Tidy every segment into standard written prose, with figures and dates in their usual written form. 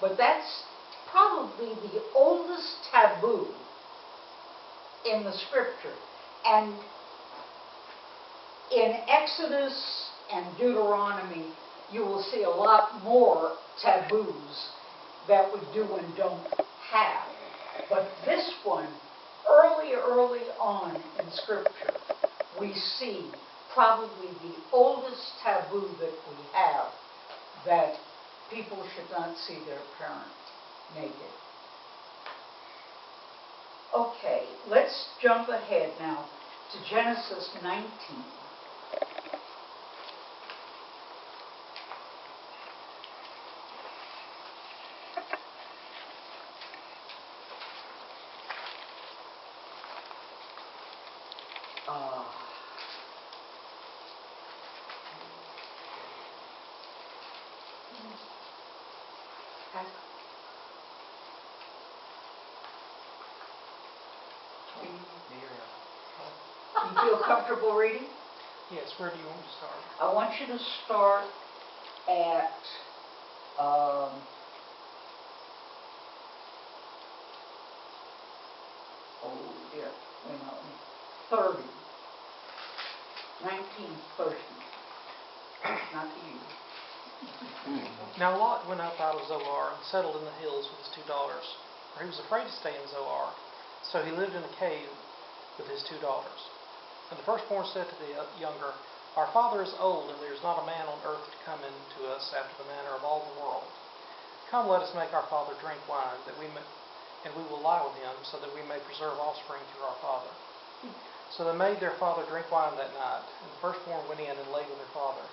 But that's probably the oldest taboo in the scripture. And in Exodus and Deuteronomy, you will see a lot more taboos that we do and don't have. But this one, early on in scripture, we see probably the oldest taboo that we have, that people should not see their parent naked. Okay, let's jump ahead now to Genesis 19. You feel comfortable reading? Yes, where do you want to start? I want you to start at oh dear, wait a minute, 30. 1930. Not you. Now Lot went up out of Zoar and settled in the hills with his 2 daughters, for he was afraid to stay in Zoar. So he lived in a cave with his 2 daughters. And the firstborn said to the younger, Our father is old, and there is not a man on earth to come in to us after the manner of all the world. Come, let us make our father drink wine, and we will lie with him, so that we may preserve offspring through our father. So they made their father drink wine that night, and the firstborn went in and lay with her father.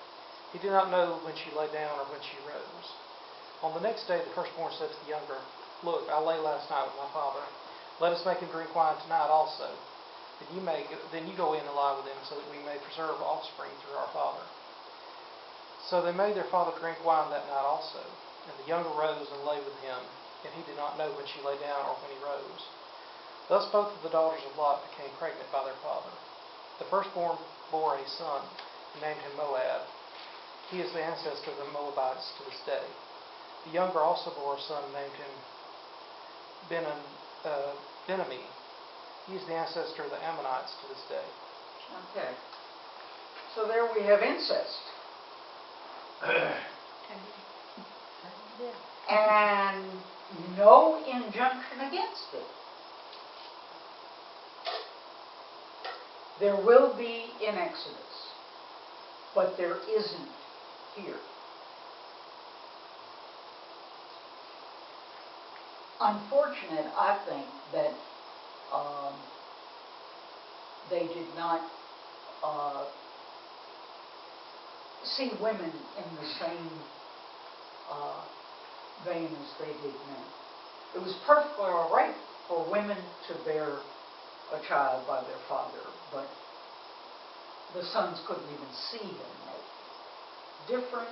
He did not know when she lay down or when she rose. On the next day the firstborn said to the younger, Look, I lay last night with my father. Let us make him drink wine tonight also. Then you go in and lie with him, so that we may preserve offspring through our father. So they made their father drink wine that night also. And the younger rose and lay with him, and he did not know when she lay down or when he rose. Thus both of the daughters of Lot became pregnant by their father. The firstborn bore a son, and named him Moab. He is the ancestor of the Moabites to this day. The younger also bore a son, named him Ben-Ammi. He is the ancestor of the Ammonites to this day. Okay. So there we have incest. And no injunction against it. There will be in Exodus, but there isn't here. Unfortunate, I think, that they did not see women in the same vein as they did men. It was perfectly all right for women to bear a child by their father, but the sons couldn't even see him. Different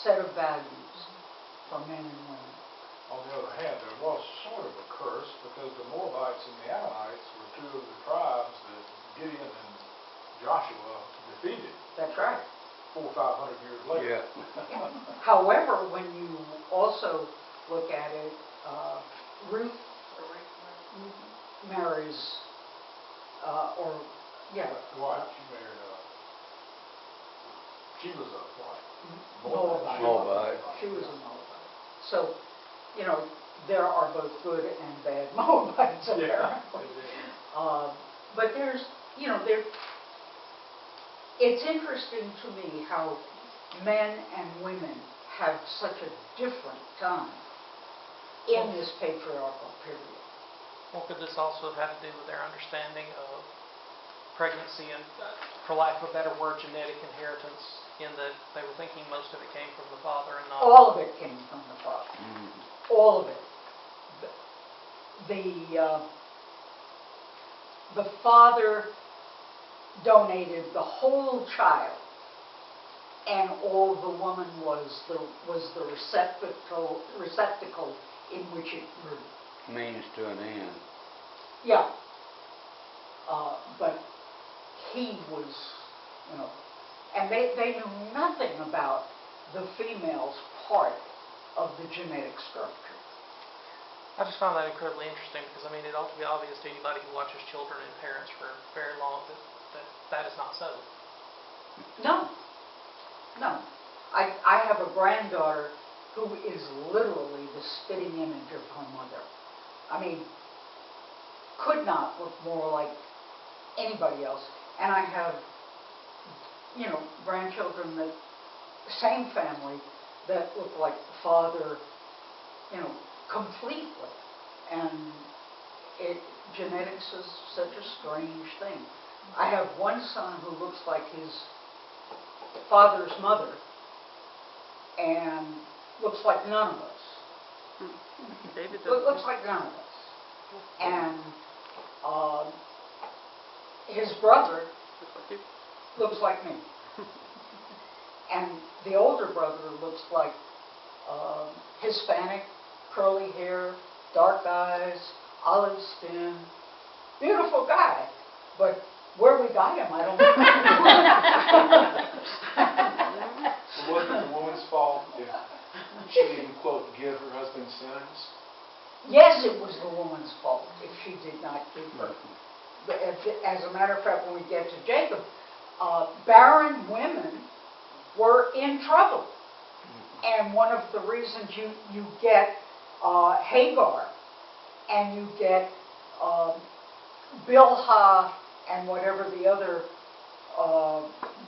set of values for men and women. On the other hand, there was sort of a curse, because the Moabites and the Ammonites were 2 of the tribes that Gideon and Joshua defeated. That's right. 400 or 500 years later. Yeah. However, when you also look at it, Ruth marries, What? She married, she was a what? Moabite. She was a Moabite. So, there are both good and bad Moabites apparently. But there's, it's interesting to me how men and women have such a different time in this patriarchal period. Well, could this also have had to do with their understanding of pregnancy and, for lack of a better word, genetic inheritance, in that they were thinking most of it came from the father and not... All of it came from the father. All of it. The father donated the whole child, and all the woman was the receptacle in which it grew. Means to an end. Yeah. But he was, and they knew nothing about the female's part of the genetic structure. I just find that incredibly interesting because, I mean, it ought to be obvious to anybody who watches children and parents for very long that is not so. No, no. I have a granddaughter who is literally the spitting image of her mother. I mean, could not look more like anybody else. And I have, you know, grandchildren that, same family, that look like the father, you know, completely. And genetics is such a strange thing. I have one son who looks like his father's mother and looks like none of us. David Looks like none of us. And his brother looks like me. And the older brother looks like Hispanic, curly hair, dark eyes, olive skin, beautiful guy. But where we got him, I don't know. So was it the woman's fault if she didn't, quote, give her husband sons? Yes, it was the woman's fault if she did not give birth. As a matter of fact, when we get to Jacob, barren women were in trouble. And one of the reasons you get Hagar and you get Bilhah and whatever the other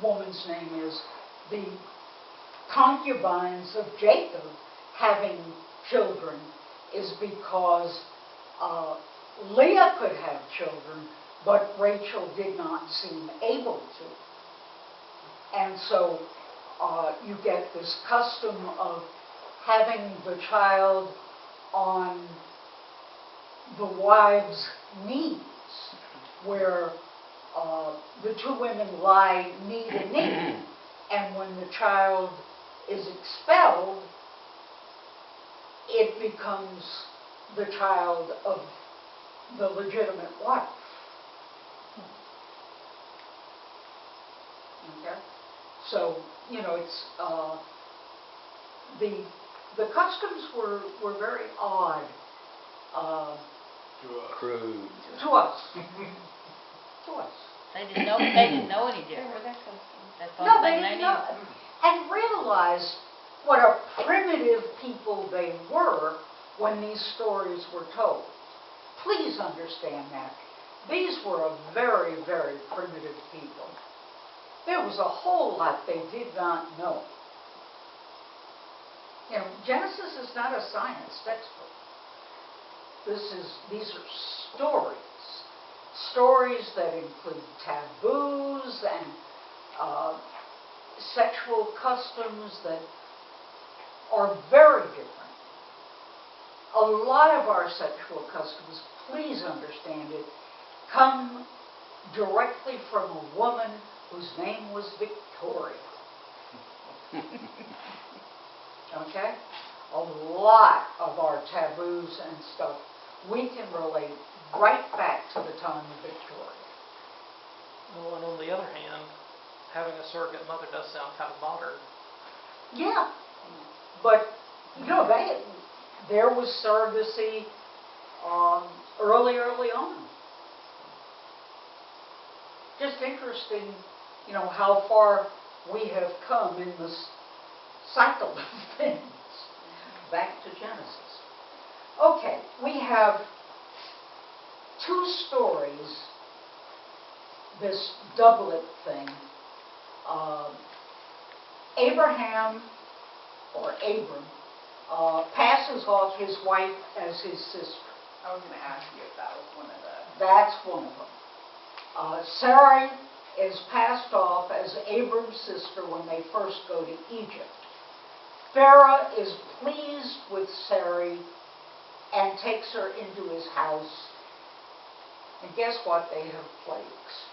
woman's name is, the concubines of Jacob having children, is because Leah could have children, but Rachel did not seem able to. And so you get this custom of having the child on the wife's knees, where the two women lie knee to knee, and when the child is expelled, it becomes the child of the legitimate wife. Okay? So, you know, it's the customs were very odd Crude. to us. To us. They didn't know any different. That's the No, only they thing didn't knew. know, and realize what a primitive people they were when these stories were told. Please understand that. These were a very, very primitive people. There was a whole lot they did not know. You know, Genesis is not a science textbook. These are stories. Stories that include taboos and sexual customs that are very different. A lot of our sexual customs, please understand it, come directly from a woman whose name was Victoria. Okay? A lot of our taboos and stuff we can relate right back to the time of Victoria. Well, and on the other hand, having a surrogate mother does sound kind of modern. Yeah, but you know, there was surrogacy early on. Just interesting, you know, how far we have come in this cycle of things. Back to Genesis. Okay, we have two stories, this doublet thing. Abraham, or Abram, passes off his wife as his sister. I was going to ask you if that was one of the... That's one of them. Sarai is passed off as Abram's sister when they first go to Egypt. Pharaoh is pleased with Sarai and takes her into his house. And guess what? They have plagues.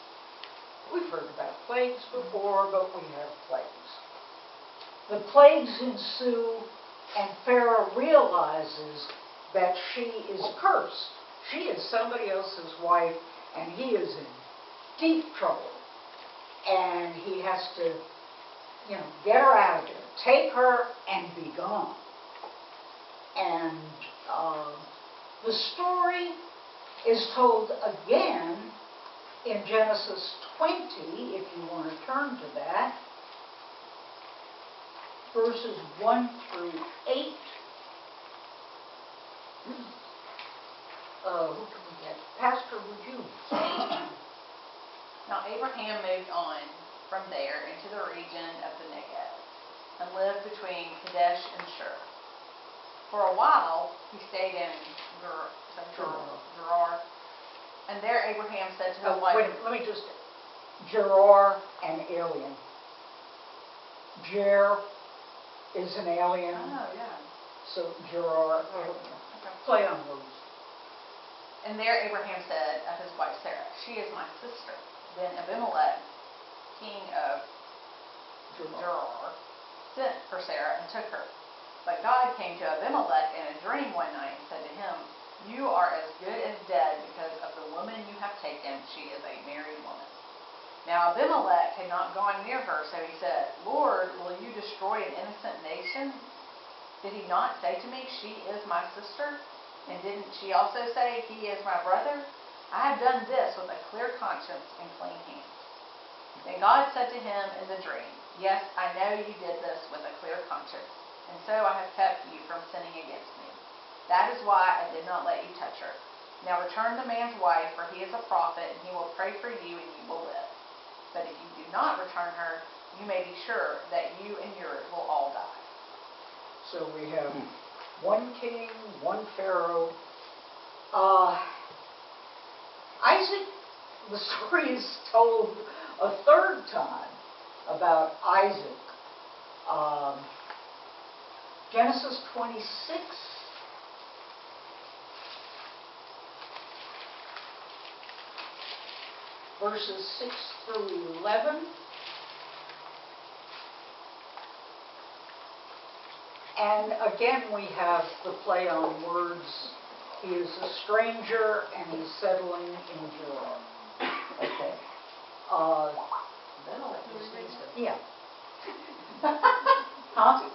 We've heard about plagues before, but we have plagues. The plagues ensue, and Pharaoh realizes that she is cursed. She is somebody else's wife, and he is in deep trouble. And he has to, you know, get her out of there. Take her and be gone. And the story is told again in Genesis 20, if you want to turn to that, verses 1 through 8. Who can we get? Pastor, would you? Now Abraham moved on from there into the region of the Negev and lived between Kadesh and Shur. For a while, he stayed in Gerar. And there Abraham said to his wife... Wait, let me just... Gerar, an alien. Ger is an alien. Oh, yeah. So Gerar, alien. Okay. Play on words. And there Abraham said of his wife Sarah, "She is my sister." Then Abimelech, king of Gerar, sent for Sarah and took her. But God came to Abimelech in a dream one night and said to him, "You are as good as dead because of the woman you have taken. She is a married woman." Now Abimelech had not gone near her, so he said, "Lord, will you destroy an innocent nation? Did he not say to me, 'She is my sister'? And didn't she also say, 'He is my brother'? I have done this with a clear conscience and clean hands." Then God said to him in the dream, "Yes, I know you did this with a clear conscience, and so I have kept you from sinning against me. That is why I did not let you touch her. Now return the man's wife, for he is a prophet, and he will pray for you, and you will live. But if you do not return her, you may be sure that you and yours will all die." So we have one king, one pharaoh. Isaac, the story is told a third time about Isaac. Genesis 26. Verses 6 through 11. And again, we have the play on words. He is a stranger and he's settling in Gerar. Okay. Yeah. Huh?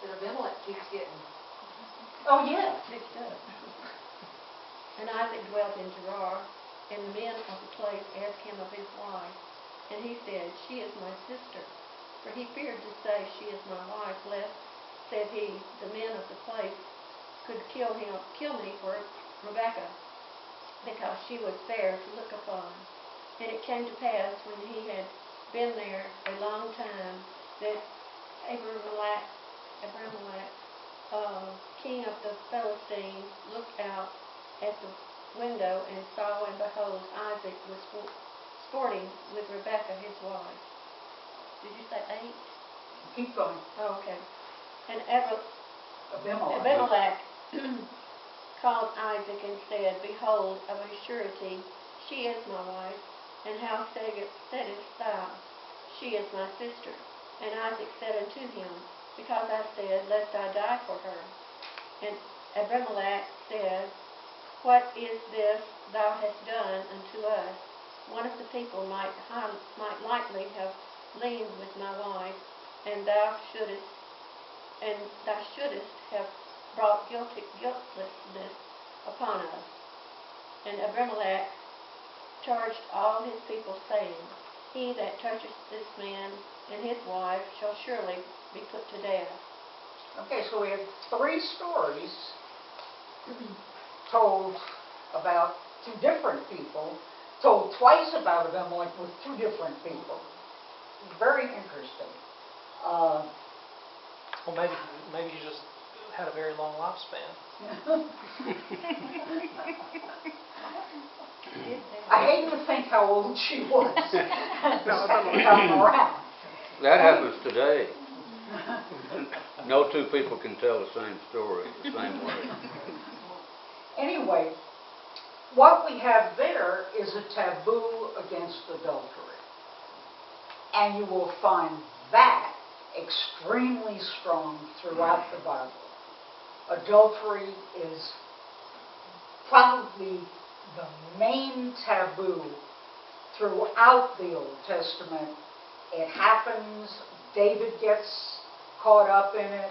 Abimelech keeps getting Oh, yeah. mixed up. And Isaac dwelt in Gerar, and the men of the place asked him of his wife. And he said, "She is my sister." For he feared to say, "She is my wife," lest, said he, the men of the place could kill me for Rebekah, because she was fair to look upon. And it came to pass, when he had been there a long time, that Abimelech, king of the Philistines, looked out at the window and saw, and behold, Isaac was sporting with Rebekah his wife. Did you say 8? Keep going. Oh, okay. And Abimelech. called Isaac and said, "Behold, of a surety, she is my wife. And how saidest thou, She is my sister? And Isaac said unto him, Because I said, Lest I die for her. And Abimelech said, What is this thou hast done unto us? One of the people might lightly have leaned with my wife, and thou shouldest have brought guiltlessness upon us. And Abimelech charged all his people, saying, He that toucheth this man and his wife shall surely be put to death. Okay, so we have 3 stories told about 2 different people, told twice about Abimelech with 2 different people. Very interesting. Well, maybe you just had a very long lifespan. I hate to think how old she was the second time around. That happens today. No 2 people can tell the same story the same way. Anyway, what we have there is a taboo against adultery. And you will find that extremely strong throughout the Bible. Adultery is probably the main taboo throughout the Old Testament. It happens, David gets caught up in it,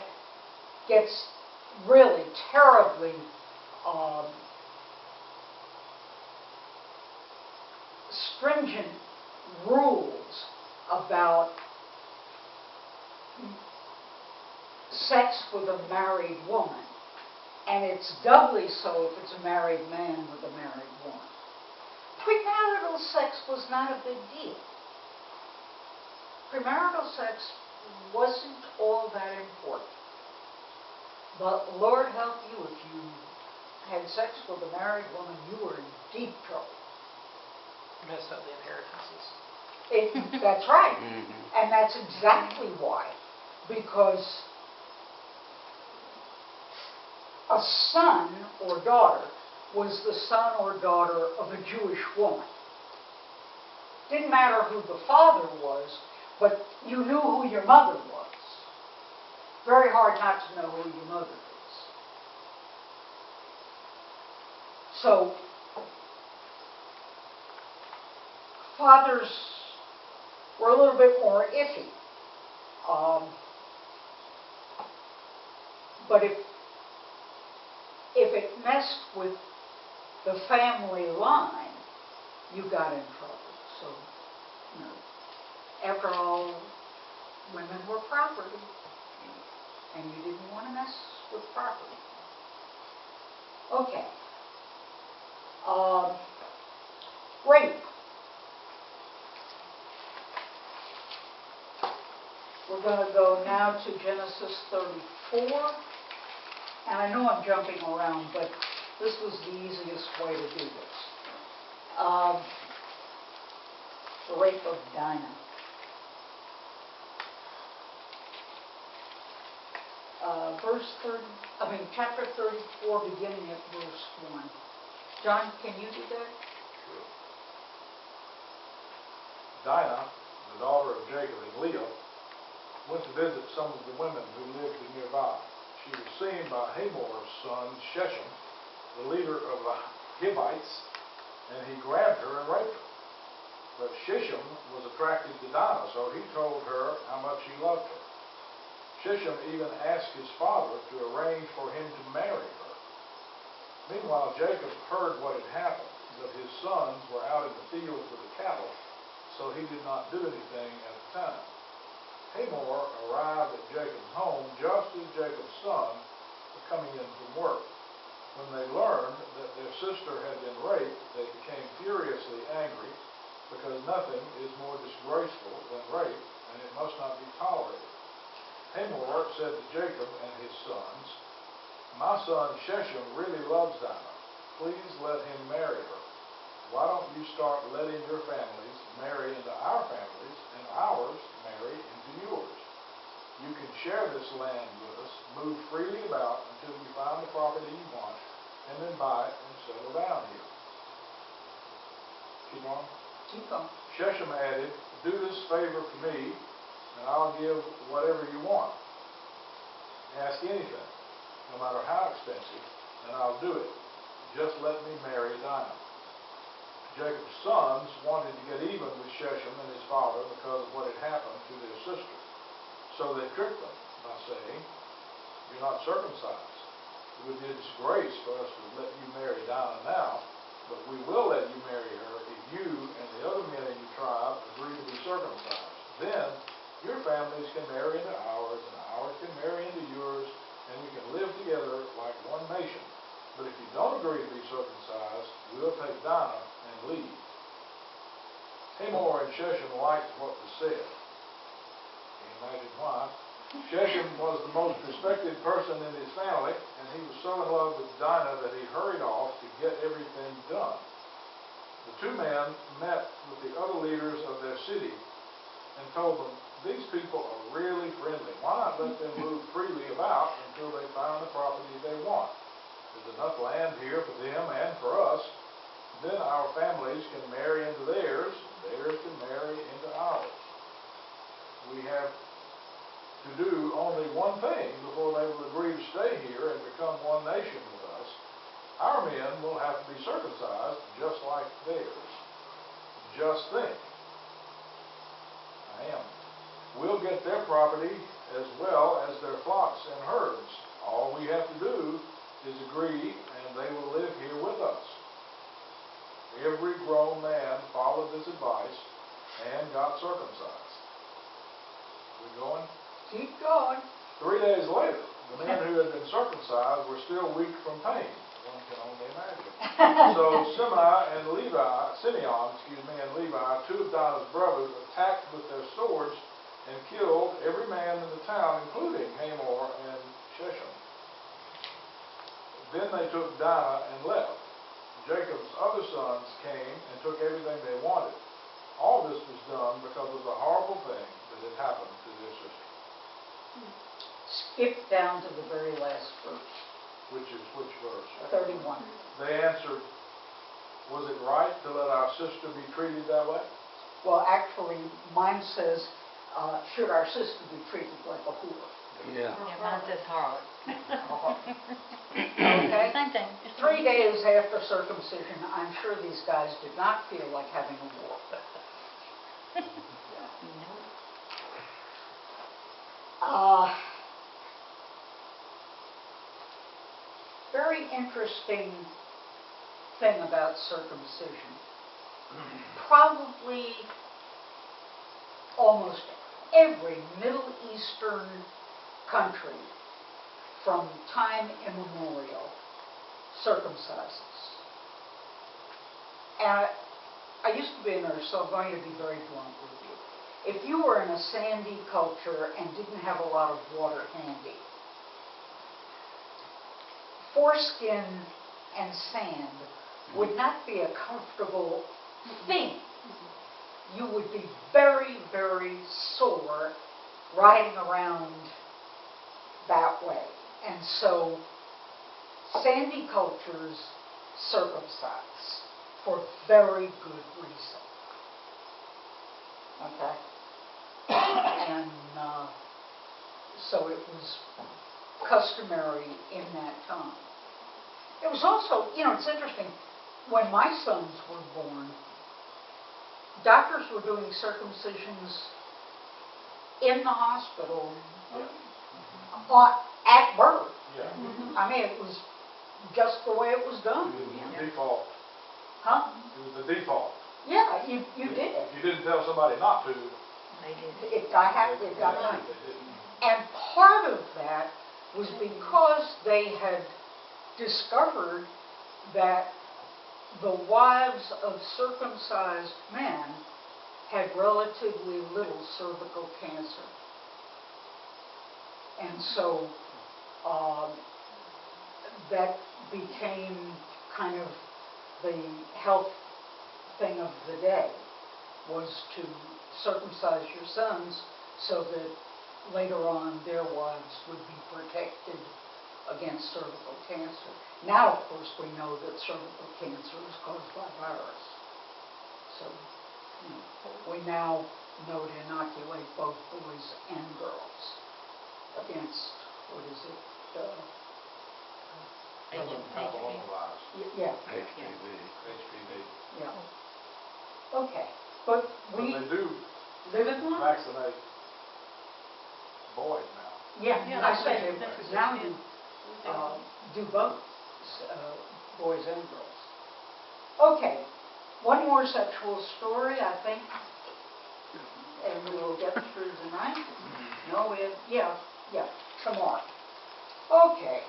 gets really terribly stringent rules about sex with a married woman. And it's doubly so if it's a married man with a married woman. Premarital sex was not a big deal. Premarital sex wasn't all that important. But Lord help you, if you had sex with a married woman, you were in deep trouble. Messed up the inheritances. That's right. Mhm. And that's exactly why. Because a son or daughter was the son or daughter of a Jewish woman. Didn't matter who the father was, but you knew who your mother was. Very hard not to know who your mother is. So, fathers were a little bit more iffy. But if it messed with the family line, you got in trouble. So, you know, after all, women were property, and you didn't want to mess with property. Okay. Rape. We're going to go now to Genesis 34. And I know I'm jumping around, but this was the easiest way to do this. The rape of Dinah. Chapter 34, beginning at verse 1. John, can you do that? Sure. Dinah, the daughter of Jacob and Leah, went to visit some of the women who lived nearby. She was seen by Hamor's son Shechem, the leader of the Hivites, and he grabbed her and raped her. But Shechem was attracted to Dinah, so he told her how much he loved her. Shechem even asked his father to arrange for him to marry her. Meanwhile, Jacob heard what had happened, that his sons were out in the fields with the cattle, so he did not do anything at the time. Hamor arrived at Jacob's home just as Jacob's sons were coming in from work. When they learned that their sister had been raped, they became furiously angry, because nothing is more disgraceful than rape, and it must not be tolerated. Hamor said to Jacob and his sons, "My son Shechem really loves Dinah. Please let him marry her. Why don't you start letting your families marry into our families and ours marry into yours? You can share this land with us, move freely about until you find the property you want, and then buy it and settle down here." Keep on. Keep on. Shechem added, "Do this favor for me, and I'll give whatever you want. Ask anything, no matter how expensive, and I'll do it. Just let me marry Dinah." Jacob's sons wanted to get even with Shechem and his father because of what had happened to their sister. So they tricked them by saying, "You're not circumcised. It would be a disgrace for us to let you marry Dinah now, but we will let you marry her if you and the other men in your tribe agree to be circumcised. Then your families can marry into ours, and ours can marry into yours, and we can live together like one nation. But if you don't agree to be circumcised, we'll take Dinah and leave." Hamor and Shechem liked what was said. Can you imagine why? Shechem was the most respected person in his family, and he was so in love with Dinah that he hurried off to get everything done. The two men met with the other leaders of their city and told them, "These people are really friendly. Why not let them move freely about until they find the property they want? There's enough land here for them and for us. Then our families can marry into theirs, and theirs can marry into ours. We have to do only one thing before they will agree to stay here and become one nation with us. Our men will have to be circumcised just like theirs. Just think. We'll get their property as well as their flocks and herds. circumcised. We going? Keep going. 3 days later, the men who had been circumcised were still weak from pain. One can only imagine. So Simeon and Levi, two of Dinah's brothers, attacked with their swords and killed every man in the town, including Hamor and Shechem. Then they took Dinah and left. Jacob's other sons came and took everything they wanted. All this was done because of the horrible thing that had happened to their sister. Skip down to the very last verse. Which is which verse? 31. They answered, was it right to let our sister be treated that way? Well, actually, mine says, should our sister be treated like a whore? Yeah. Yeah, mine says harlot. Okay? Same thing. 3 days after circumcision, I'm sure these guys did not feel like having a war. Very interesting thing about circumcision. Probably almost every Middle Eastern country from time immemorial circumcises. And I used to be a nurse, so I'm going to be very blunt with you. If you were in a sandy culture and didn't have a lot of water handy, foreskin and sand would not be a comfortable thing. You would be very, very sore riding around that way. And so sandy cultures circumcise for very good reason. Okay? And so it was customary in that time. It was also, it's interesting, when my sons were born, doctors were doing circumcisions in the hospital at birth. Yeah. I mean, it was just the way it was done. It was the default. Huh? It was the default. Yeah, you did it. If you didn't tell somebody not to, They did. It got done. they didn't. And part of that was because they had discovered that the wives of circumcised men had relatively little cervical cancer. And so that became kind of the health thing of the day, was to circumcise your sons so that later on their wives would be protected against cervical cancer. Now, of course, we know that cervical cancer is caused by virus. So we now know to inoculate both boys and girls against, what is it? Yeah. HPV. Yeah. Okay, but But we they do live in one? vaccinate boys now. Yeah, Yeah, I that's say what because they now did. you do both, boys and girls. Okay, one more sexual story, I think, and we will get through tonight. No, we have, yeah, some more. Okay.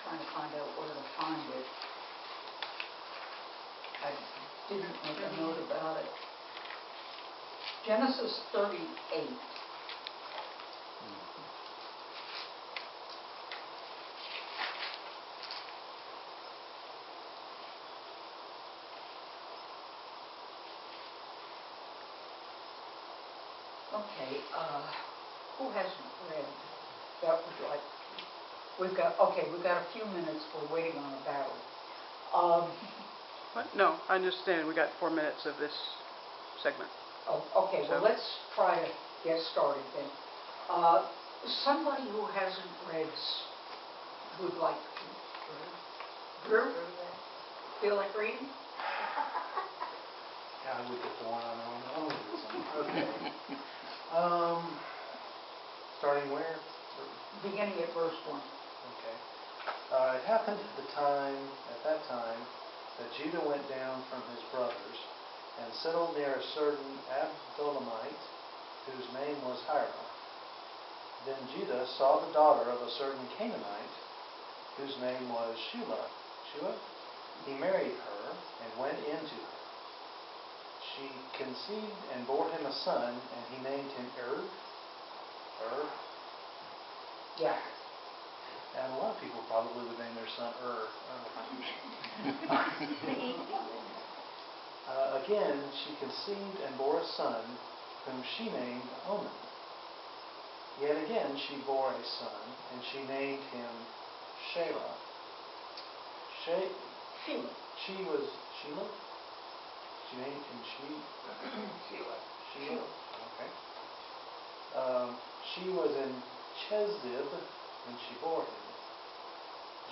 Trying to find out where to find it. I didn't make a note about it. Genesis 38. Okay, who hasn't read? That would like, we've got a few minutes, we're waiting on a battle. What? No, I understand. We got 4 minutes of this segment. Oh, okay, well, So- let's try to get started then. Somebody who hasn't read would like to. Drew? Feel like reading? Yeah, I look at the one I know. Okay. Starting where? Beginning at verse 1. Okay. It happened at that time, that Judah went down from his brothers and settled near a certain Adullamite, whose name was Hira. Then Judah saw the daughter of a certain Canaanite, whose name was Shua. He married her and went into her. She conceived and bore him a son, and he named him Yeah. And a lot of people probably would name their son Again, she conceived and bore a son, whom she named Onan. Yet again she bore a son, and she named him Shelah. She was Shelah? She named him Shelah. Okay. She was in Chezib when she bore him.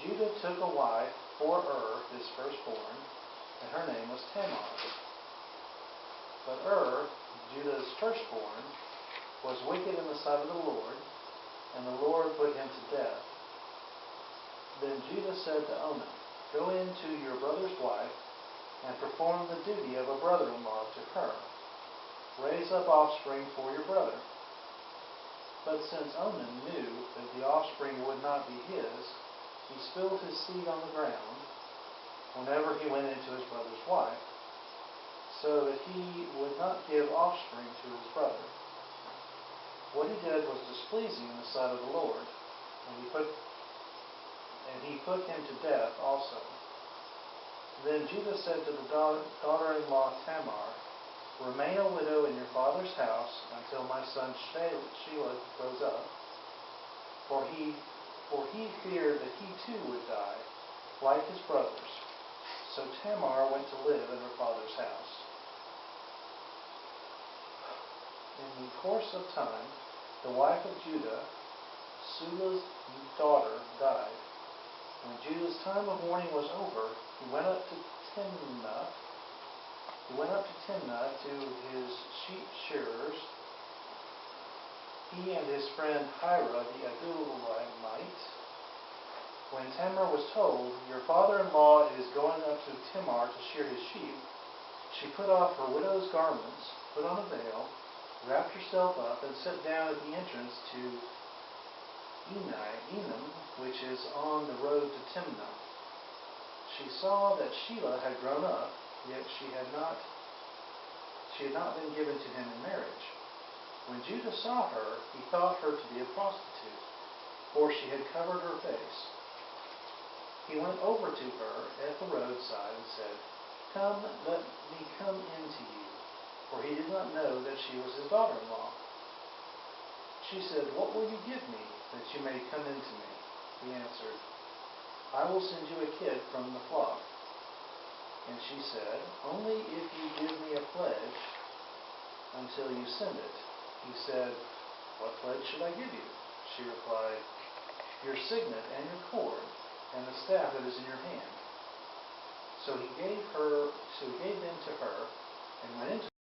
Judah took a wife for his firstborn, and her name was Tamar. But Judah's firstborn, was wicked in the sight of the Lord, and the Lord put him to death. Then Judah said to Onan, "Go in to your brother's wife, and perform the duty of a brother-in-law to her. Raise up offspring for your brother." But since Onan knew that the offspring would not be his, he spilled his seed on the ground whenever he went into his brother's wife, so that he would not give offspring to his brother. What he did was displeasing in the sight of the Lord, and he put him to death also. Then Judah said to the daughter-in-law Tamar, "Remain a widow in your father's house until my son Shelah grows up," for he feared that he too would die, like his brothers. So Tamar went to live in her father's house. In the course of time, the wife of Judah, Sulah's daughter, died. When Judah's time of mourning was over, he went up to Timnah to his sheep shearers, he and his friend Hira the Adullamite. When Tamar was told, "Your father-in-law is going up to Timnah to shear his sheep," she put off her widow's garments, put on a veil, wrapped herself up, and sat down at the entrance to Enim, which is on the road to Timnah. She saw that Shelah had grown up, yet she had not been given to him in marriage. When Judah saw her, he thought her to be a prostitute, for she had covered her face. He went over to her at the roadside and said, "Come, let me come in to you," for he did not know that she was his daughter-in-law. She said, "What will you give me that you may come in to me?" He answered, "I will send you a kid from the flock." And she said, "Only if you give me a pledge until you send it." He said, "What pledge should I give you?" She replied, "Your signet and your cord, and the staff that is in your hand." So he gave them to her, and went into